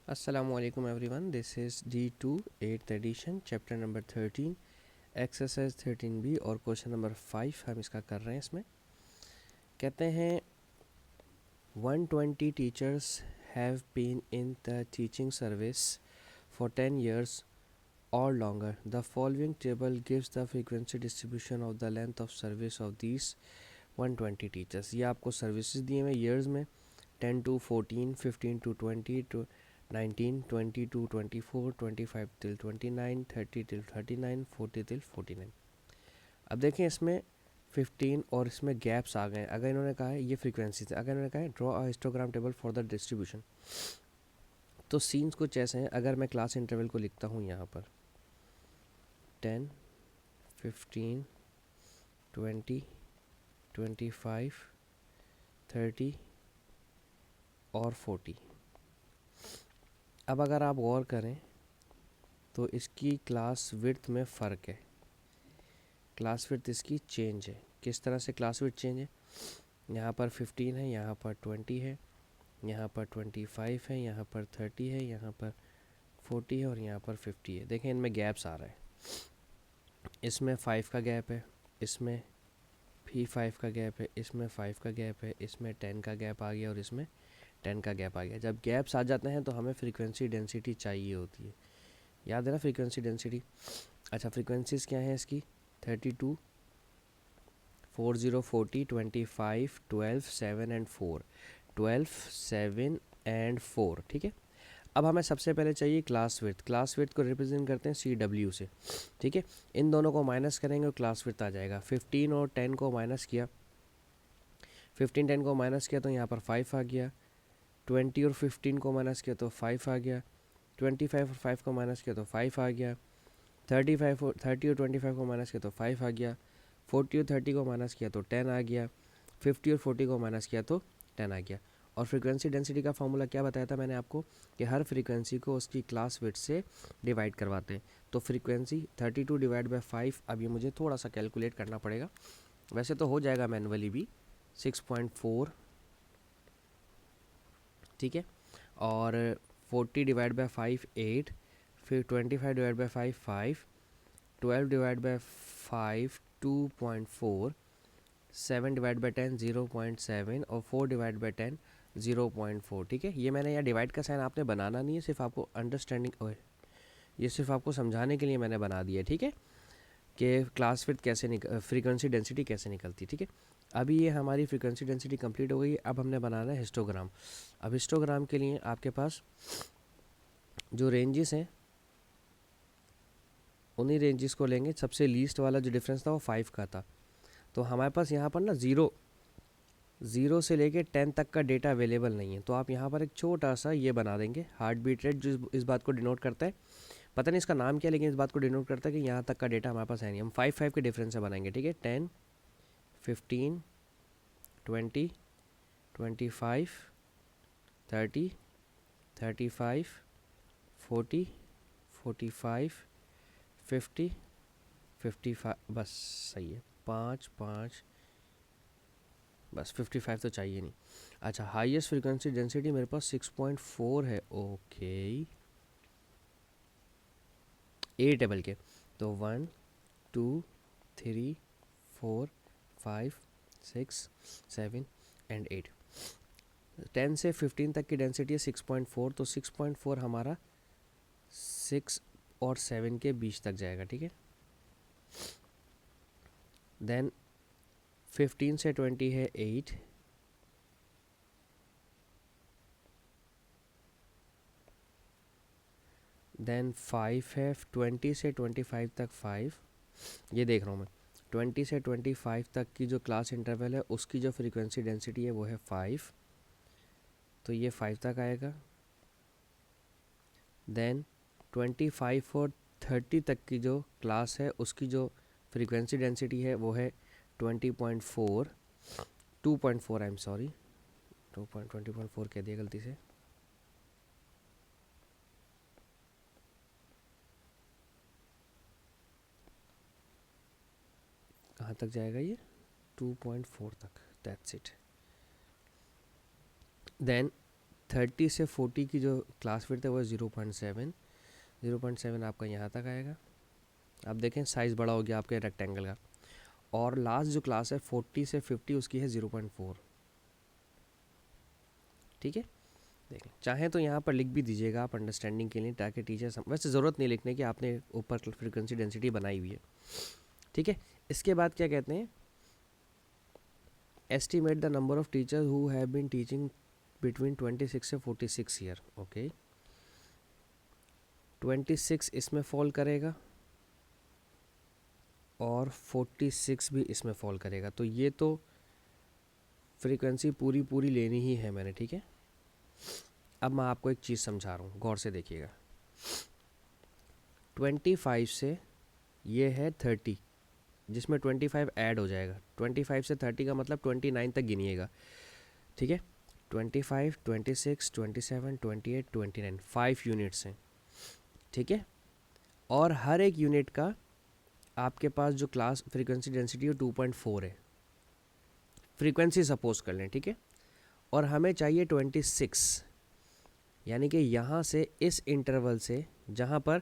Assalamualaikum everyone. This is D2 8th edition chapter number 13 exercise 13B और question number 5 हम इसका कर रहे हैं। इसमें कहते हैं 120 teachers have been in the teaching service for 10 years or longer. The following table gives the frequency distribution of the length of service of these 120 teachers. ये आपको सर्विसेज दिए हुए ईयर्स में 10 to 14, 15 to 20 to 19, 20 to 24, 25 till 29, 30 till 39, 40 till 49। अब देखें इसमें 15 और इसमें गैप्स आ गए। अगर इन्होंने कहा है ये फ्रीक्वेंसी है, अगर इन्होंने कहा है draw a histogram table for the distribution, तो सीन्स कुछ ऐसे हैं। अगर मैं क्लास इंटरवल को लिखता हूँ यहाँ पर 10, 15, 20, 25, 30 और 40। अब अगर आप गौर करें तो इसकी क्लास विड्थ में फ़र्क है। क्लास विड्थ इसकी चेंज है। किस तरह से क्लास विड्थ चेंज है? यहाँ पर 15 है, यहाँ पर 20 है, यहाँ पर 25 है, यहाँ पर 30 है, यहाँ पर 40 है और यहाँ पर 50 है। देखें इनमें गैप्स आ रहा है। इसमें 5 का गैप है, इसमें भी 5 का गैप है, इसमें 5 का गैप है, इसमें 10 का गैप आ गया और इसमें 10 का गैप आ गया। जब गैप्स आ जाते हैं तो हमें फ्रीक्वेंसी डेंसिटी चाहिए होती है। याद है ना फ्रीक्वेंसी डेंसिटी? अच्छा, फ्रीक्वेंसीज क्या है इसकी? 32, 40, 40, 25, 12, 7 एंड 4, 12, 7 एंड 4। ठीक है। अब हमें सबसे पहले चाहिए क्लास विड्थ। क्लास विड्थ को रिप्रेजेंट करते हैं CW से। ठीक है, इन दोनों को माइनस करेंगे और क्लास विड्थ आ जाएगा। 15 और 10 को माइनस किया, 15 10 को माइनस किया तो यहाँ पर 5 आ गया। 20 और 15 को माइनस किया तो 5 आ गया। 25 और 5 को माइनस किया तो 5 आ गया। 30 और 25 को माइनस किया तो 5 आ गया। 40 और 30 को माइनस किया तो 10 आ गया। 50 और 40 को माइनस किया तो 10 आ गया। और फ्रीक्वेंसी डेंसिटी का फॉर्मूला क्या बताया था मैंने आपको कि हर फ्रीक्वेंसी को उसकी क्लास विड्थ से डिवाइड करवाते हैं। तो फ्रीक्वेंसी 32 डिवाइड बाई 5, अब ये मुझे थोड़ा सा कैलकुलेट करना पड़ेगा, वैसे तो हो जाएगा मैनुअली भी, 6.4। ठीक है, और 40 डिवाइड बाई 5 8, फिर 25 divide by 5 5, 12 divide by 5 2.4, 7 divide by 10 0.7 और 4 डिवाइड बाई 10 0.4। ठीक है, ये मैंने यहाँ डिवाइड का साइन आपने बनाना नहीं है, सिर्फ आपको अंडरस्टैंडिंग, ये सिर्फ आपको समझाने के लिए मैंने बना दिया। ठीक है, कि क्लास विड्थ कैसे फ्रीक्वेंसी डेंसिटी कैसे निकलती। ठीक है, अभी ये हमारी फ्रीक्वेंसी डेंसिटी कंप्लीट हो गई। अब हमने बनाना है हिस्टोग्राम। अब हिस्टोग्राम के लिए आपके पास जो रेंजेस हैं उन्हीं रेंजेस को लेंगे। सबसे लीस्ट वाला जो डिफरेंस था वो 5 का था। तो हमारे पास यहाँ पर ना ज़ीरो से लेके 10 तक का डेटा अवेलेबल नहीं है। तो आप यहाँ पर एक छोटा सा ये बना देंगे हार्ट बीट रेट, जो इस बात को डिनोट करता है, पता नहीं इसका नाम क्या है, लेकिन इस बात को डिनोट करता है कि यहाँ तक का डेटा हमारे पास है नहीं। हम 5 के डिफरेंस से बनाएंगे। ठीक है, 10, 15, 20, 25, 30, 35, 40, 45, 50, 55, बस सही है। 5 5, बस 55 तो चाहिए नहीं। अच्छा, हाईएस्ट फ्रीक्वेंसी डेंसिटी मेरे पास 6.4 है। ओके, ए टेबल के तो 1 2 3 4 5 6 7 एंड 8। 10 से 15 तक की डेंसिटी है 6.4, तो 6.4 हमारा 6 और 7 के बीच तक जाएगा। ठीक है, देन 15 से 20 है 8, देन 5 है 20 से 25 तक 5, ये देख रहा हूँ मैं। 20 से 25 तक की जो क्लास इंटरवल है उसकी जो फ्रीक्वेंसी डेंसिटी है वो है 5, तो ये 5 तक आएगा। देन 25 और 30 तक की जो क्लास है उसकी जो फ्रीक्वेंसी डेंसिटी है वो है 20.4, 2.4, आई एम सॉरी, 20.4 कह दिया गलती से। कहाँ तक जाएगा ये? 2.4 तक, दैट्स इट। देन 30 से 40 की जो क्लास विड्थ है वो 0.7, 0.7 आपका यहाँ तक आएगा। आप देखें साइज़ बड़ा हो गया आपके रेक्टेंगल का। और लास्ट जो क्लास है 40 से 50 उसकी है 0.4। ठीक है, देख लें। चाहें तो यहाँ पर लिख भी दीजिएगा आप अंडरस्टैंडिंग के लिए, ताकि टीचर वैसे ज़रूरत नहीं लिखने की, आपने ऊपर फ्रीक्वेंसी डेंसिटी बनाई हुई है। ठीक है, इसके बाद क्या कहते हैं, estimate the number of teacher who have been teaching between 26 से 46 ईयर। ओके, 26 इसमें फॉल करेगा और 46 भी इसमें फॉल करेगा। तो ये तो फ्रीक्वेंसी पूरी पूरी लेनी ही है मैंने। ठीक है, अब मैं आपको एक चीज़ समझा रहा हूँ, गौर से देखिएगा। 25 से ये है 30, जिसमें 25 ऐड हो जाएगा। 25 से 30 का मतलब 29 तक गिनिएगा। ठीक है, 25, 26, 27, 28, 29, 5 यूनिट्स हैं। ठीक है, और हर एक यूनिट का आपके पास जो क्लास फ्रीक्वेंसी डेंसिटी है 2.4 है, फ्रीक्वेंसी सपोज कर लें। ठीक है, और हमें चाहिए 26, यानी कि यहाँ से इस इंटरवल से जहाँ पर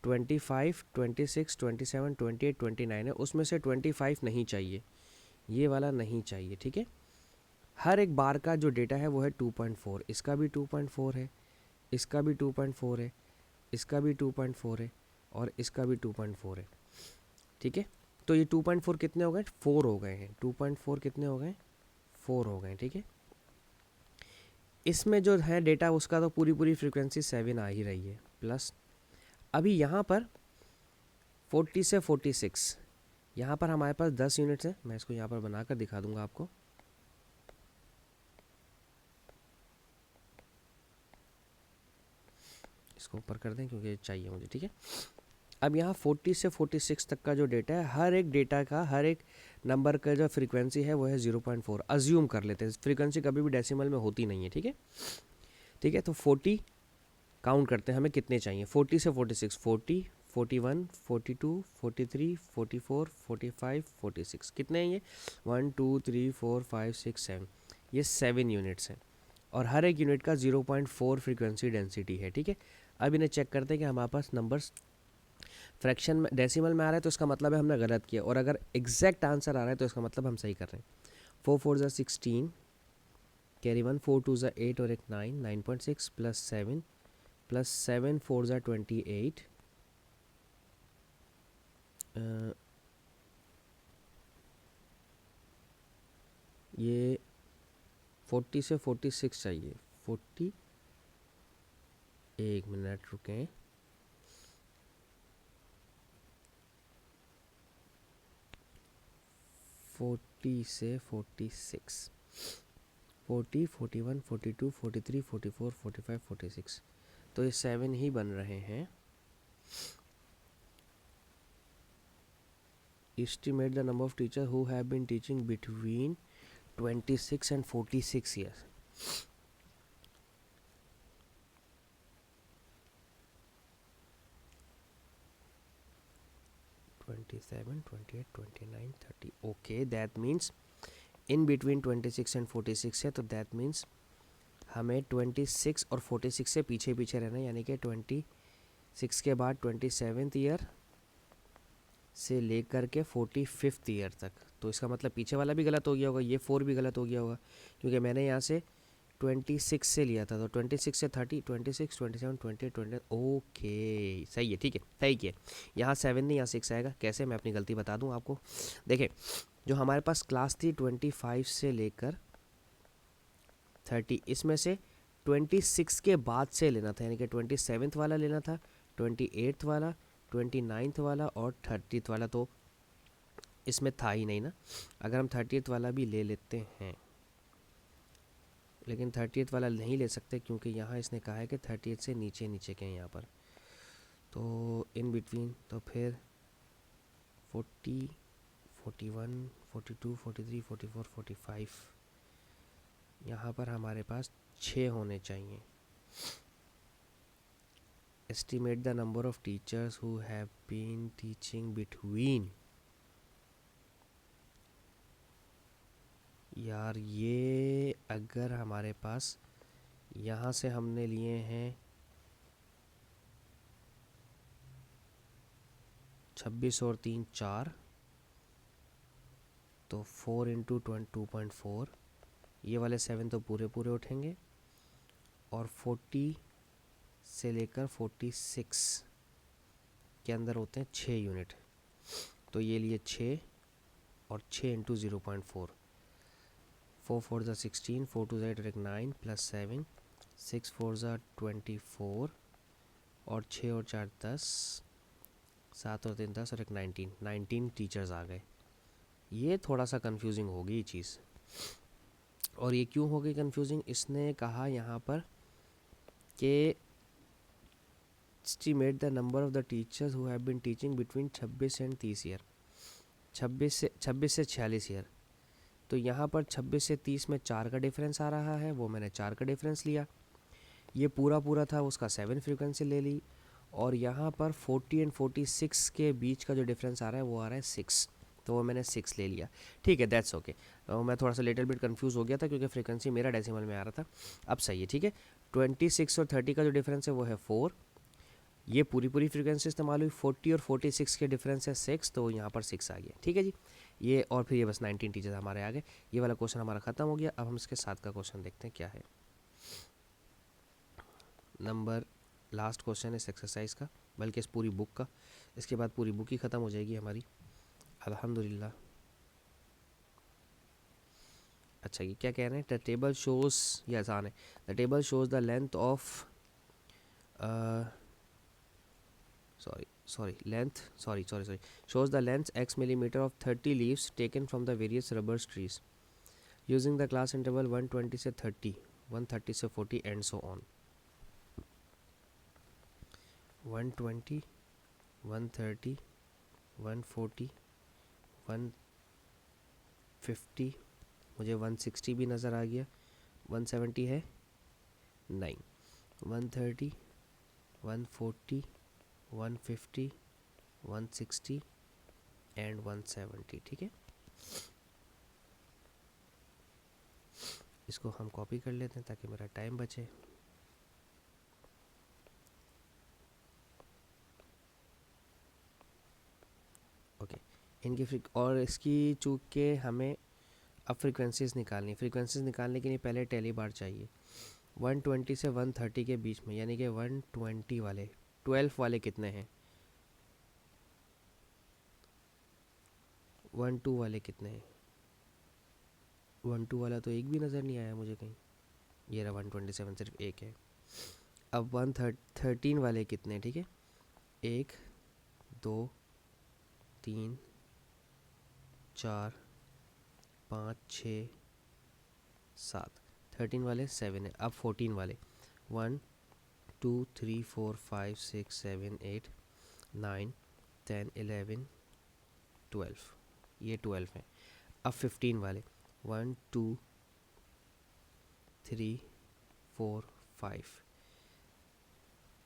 25, 26, 27, 28, 29 है, उसमें से 25 नहीं चाहिए, ये वाला नहीं चाहिए। ठीक है, हर एक बार का जो डेटा है वो है 2.4, इसका भी 2.4 है, इसका भी 2.4 है, इसका भी 2.4 है, और इसका भी 2.4 है। ठीक है, तो ये 2.4 कितने हो गए, 4 हो गए हैं। 2.4 कितने हो गए, 4 हो गए। ठीक है, इसमें जो है डेटा उसका तो पूरी पूरी फ्रीक्वेंसी 7 आ ही रही है प्लस। अभी यहाँ पर 40 से 46, यहाँ पर हमारे पास 10 यूनिट्स हैं। मैं इसको यहाँ पर बनाकर दिखा दूंगा आपको। इसको ऊपर कर दें क्योंकि चाहिए मुझे। ठीक है, अब यहाँ 40 से 46 तक का जो डेटा है, हर एक डेटा का, हर एक नंबर का जो फ्रीक्वेंसी है वो है 0.4। अज्यूम कर लेते हैं, फ्रीक्वेंसी कभी भी डेसिमल में होती नहीं है। ठीक है, ठीक है, तो 40 काउंट करते हैं हमें कितने चाहिए। 40 से 46, 40, 41, 42, 43, 44, 45, 46, कितने हैं ये, 1 2 3 4 5 6 7, ये 7 यूनिट्स हैं। और हर एक यूनिट का 0.4 फ्रीक्वेंसी डेंसिटी है। ठीक है, अब इन्हें चेक करते हैं कि हमारे पास नंबर्स फ्रैक्शन में डेसिमल में आ रहा है तो इसका मतलब है हमने गलत किया, और अगर एग्जैक्ट आंसर आ रहा है तो इसका मतलब हम सही कर रहे हैं। 4 4 ज़ा 16, कैरी 1, 4 2 ज़ा 8 और एक 9, 9.6 प्लस 7 प्लस 7 4 ज़ा 28, ये 40 से 46 चाहिए। 40, एक मिनट रुकें, 40 से 46, 40, 41, 42, 43, 44, 45, 46, तो ये 7 ही बन रहे हैं। Estimate the number of teachers who have been teaching between 26 and 46 years. Twenty-seven, 28, 29, 30. Okay, that means in between 26 and 46 है, तो that means हमें 26 और 46 से पीछे पीछे रहना है, यानी कि 26 के बाद 27th ईयर से लेकर के 45th ईयर तक। तो इसका मतलब पीछे वाला भी गलत हो गया होगा, ये 4 भी गलत हो गया होगा, क्योंकि मैंने यहाँ से 26 से लिया था। तो 26 से 30, 26, 27, 28, 20, ओके सही है। ठीक है, सही किया। यहाँ 7 नहीं, यहाँ 6 आएगा। कैसे, मैं अपनी गलती बता दूँ आपको। देखें, जो हमारे पास क्लास थी 25 से लेकर 30, इसमें से 26 के बाद से लेना था, यानी कि 27th वाला लेना था, 28th वाला, 29th वाला और 30th वाला। तो इसमें था ही नहीं ना। अगर हम 30th वाला भी ले लेते हैं, लेकिन 30th वाला नहीं ले सकते क्योंकि यहाँ इसने कहा है कि 30th से नीचे नीचे के हैं यहाँ पर, तो इन बिटवीन। तो फिर 40, 41, 42, 43, 44, 45, यहाँ पर हमारे पास 6 होने चाहिए। Estimate the number of teachers who have been teaching between, यार ये अगर हमारे पास यहाँ से हमने लिए हैं 26 और 3 4, तो 4 इंटू 2.4, ये वाले 7 तो पूरे पूरे उठेंगे, और 40 से लेकर 46 के अंदर होते हैं 6 यूनिट, तो ये लिए 6 और 6 इंटू 0.4, 4 4 ज़ा 16, 4 2 ज़ा 9 प्लस 7, 6 4 ज़ा 24, और 6 और 4 10, 7 और 3 10, और एक 19 टीचर्स आ गए। ये थोड़ा सा कंफ्यूजिंग हो गई चीज़। और ये क्यों हो गई कंफ्यूजिंग? इसने कहा यहाँ पर कि estimate the number of the teachers who have been teaching between 26 and 30 year, 26 से 46 ईयर। तो यहाँ पर 26 से 30 में 4 का डिफरेंस आ रहा है, वो मैंने 4 का डिफरेंस लिया। ये पूरा था उसका 7 फ्रीक्वेंसी ले ली, और यहाँ पर 40 एंड 46 के बीच का जो डिफरेंस आ रहा है वो आ रहा है 6, तो वो मैंने 6 ले लिया। ठीक है, दैट्स ओके। मैं थोड़ा सा लिटिल बिट कंफ्यूज हो गया था क्योंकि फ्रीक्वेंसी मेरा डेसिमल में आ रहा था। अब सही है, ठीक है। 26 और 30 का जो डिफरेंस है वो है 4, ये पूरी फ्रीक्वेंसी इस्तेमाल हुई। 40 और 46 के डिफरेंस है 6, तो यहाँ पर 6 आ गया। ठीक है जी, ये और फिर ये बस 19 टीचर्स हमारे आ गए। ये वाला क्वेश्चन हमारा ख़त्म हो गया। अब हम इसके साथ का क्वेश्चन देखते हैं क्या है। नंबर लास्ट क्वेश्चन इस एक्सरसाइज का, बल्कि इस पूरी बुक का। इसके बाद पूरी बुक ही ख़त्म हो जाएगी हमारी, अल्हम्दुलिल्लाह। अच्छा, ये क्या कह रहे हैं? द टेबल शोज़, ये आसान है। The table shows the length of shows the length x millimeter of 30 leaves taken from the various rubber trees using the class interval 120 से 30, 130 से 40 and so on। 120, 130, 140, 150, मुझे 160 भी नज़र आ गया। 170 है नहीं, 130, 140, 150, 160 एंड 170। ठीक है, इसको हम कॉपी कर लेते हैं ताकि मेरा टाइम बचे। ओके, इनकी और इसकी चूँकि हमें अब फ्रीक्वेंसीज़ निकालनी, फ्रीक्वेंसीज़ निकालने के लिए पहले टेली बार चाहिए। 120 से 130 के बीच में, यानी कि 120 वाले 12 वाले कितने हैं, 12 वाले कितने हैं? 12 वाला तो एक भी नज़र नहीं आया मुझे कहीं। ये रहा 127, सिर्फ एक है। अब 113 वाले कितने हैं? ठीक है, 1 2 3 4 5 6 7, 13 वाले 7 है। अब 14 वाले 1 2 3 4 5 6 7 8 9 10 11 12, ये 12 हैं। अब 15 वाले 1 2 3 4 5।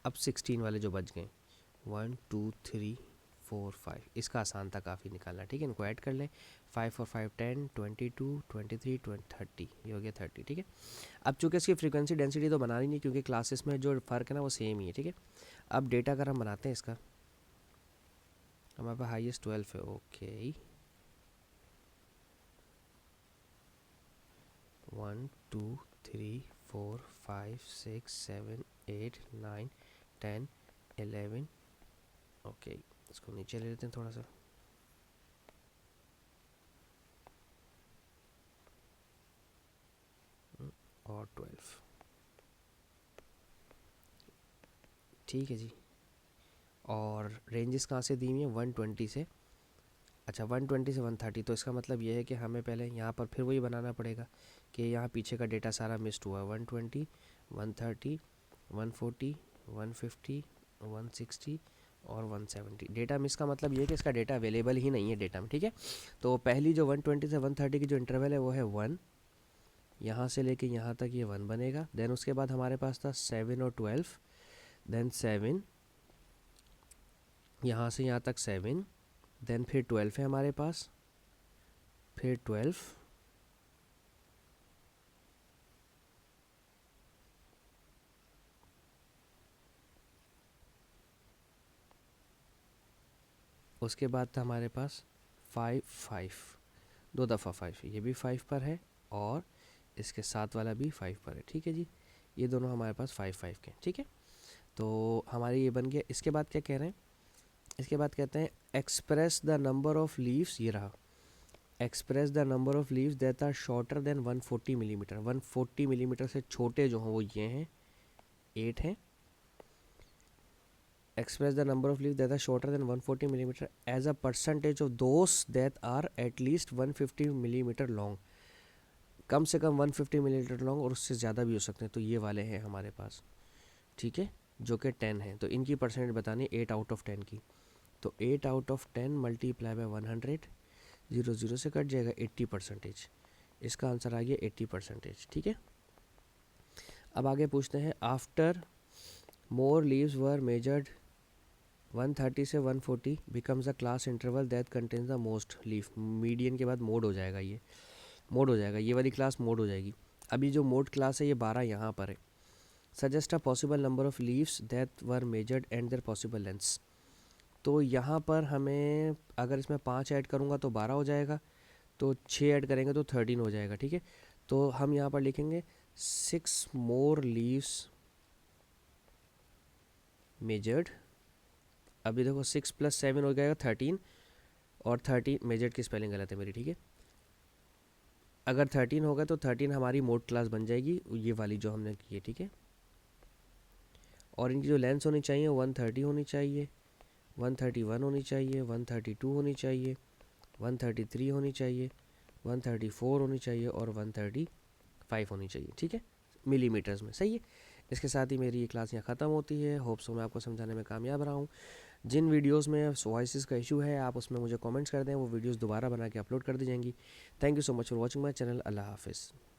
अब 16 वाले जो बच गए 1 2 3 4 5, इसका आसान था काफ़ी निकालना। ठीक है, इनको ऐड कर लें। 5 और 5 10, 22 23 30, ये हो गया 30। ठीक है, अब चूँकि इसकी फ्रीक्वेंसी डेंसिटी तो बना ही नहीं क्योंकि क्लासेस में जो फ़र्क है ना वो सेम ही है। ठीक है, अब डेटा अगर हम बनाते हैं इसका, हमारे पास हाईएस्ट 12 है। ओके, 1 2 3 4 5 6 7 8 9 10 11। ओके, इसको नीचे ले लेते हैं थोड़ा सा। और 12। ठीक है जी, और रेंजेस कहाँ से दी हुई हैं? 120 से, अच्छा 120 से 130। तो इसका मतलब ये है कि हमें पहले यहाँ पर फिर वही बनाना पड़ेगा कि यहाँ पीछे का डेटा सारा मिस्ड हुआ है। 120, 130, 140, 150, 160 और 170। डेटा मिस का मतलब ये है कि इसका डेटा अवेलेबल ही नहीं है डेटा में। ठीक है, तो पहली जो 120 से 130 की जो इंटरवल है वो है 1, यहाँ से लेके यहाँ तक ये 1 बनेगा। देन उसके बाद हमारे पास था 7 और 12, देन 7, यहाँ से यहाँ तक 7, देन फिर 12 है हमारे पास, फिर 12, उसके बाद था हमारे पास 5 5, 2 दफ़ा 5, ये भी 5 पर है और इसके साथ वाला भी 5 पर है, ठीक है जी। ये दोनों हमारे पास 5 5 के, ठीक है। तो हमारे ये बन गया। इसके बाद क्या कह रहे हैं, इसके बाद कहते हैं express the number of leaves, ये रहा, express the number of leaves that are shorter than 140 millimetre. 140 millimetre से छोटे जो हैं वो ये हैं, 8 हैं। Express the number of leaves that are shorter than 140 millimetre as a percentage of those that are at least 150 millimetre long. कम से कम 150 मिलीमीटर लॉन्ग और उससे ज़्यादा भी हो सकते हैं। तो ये वाले हैं हमारे पास, ठीक है, जो कि 10 है। तो इनकी परसेंटेज बतानी 8 आउट ऑफ 10 की। तो 8 आउट ऑफ 10 मल्टीप्लाई बाय 100, 0 0 से कट जाएगा, 80%। इसका आंसर आ गया 80%, ठीक है। अब आगे पूछते हैं आफ्टर मोर लीव्स वर मेजर्ड 130 से 140 becomes a class interval that contains the most leaf. Median के बाद मोड हो जाएगा, ये मोड हो जाएगा, ये वाली क्लास मोड हो जाएगी। अभी जो मोड क्लास है ये 12 यहाँ पर है। Suggest a possible number of leaves that were measured and their possible lengths. तो यहाँ पर हमें अगर इसमें 5 ऐड करूँगा तो 12 हो जाएगा, तो 6 ऐड करेंगे तो 13 हो जाएगा, ठीक है। तो हम यहाँ पर लिखेंगे 6 मोर लीव्स मेजर्ड। अभी देखो 6 + 7 हो जाएगा 13, और 13 मेजर्ड की स्पेलिंग गलत है मेरी, ठीक है। अगर 13 होगा तो 13 हमारी मोड क्लास बन जाएगी, ये वाली जो हमने की है, ठीक है। और इनकी जो लेंथ होनी चाहिए 130 होनी चाहिए, 131 होनी चाहिए, 132 होनी चाहिए, 133 होनी चाहिए, 134 होनी चाहिए और 135 होनी चाहिए, ठीक है, मिलीमीटर्स में, सही है। इसके साथ ही मेरी ये क्लास यहाँ ख़त्म होती है। होप सो मैं आपको समझाने में कामयाब रहा हूँ। जिन वीडियोस में वॉइस का इशू है आप उसमें मुझे कमेंट्स कर दें, वो वीडियोस दोबारा बना के अपलोड कर दी जाएंगी। Thank you so much for watching my channel. अल्लाह हाफिज़।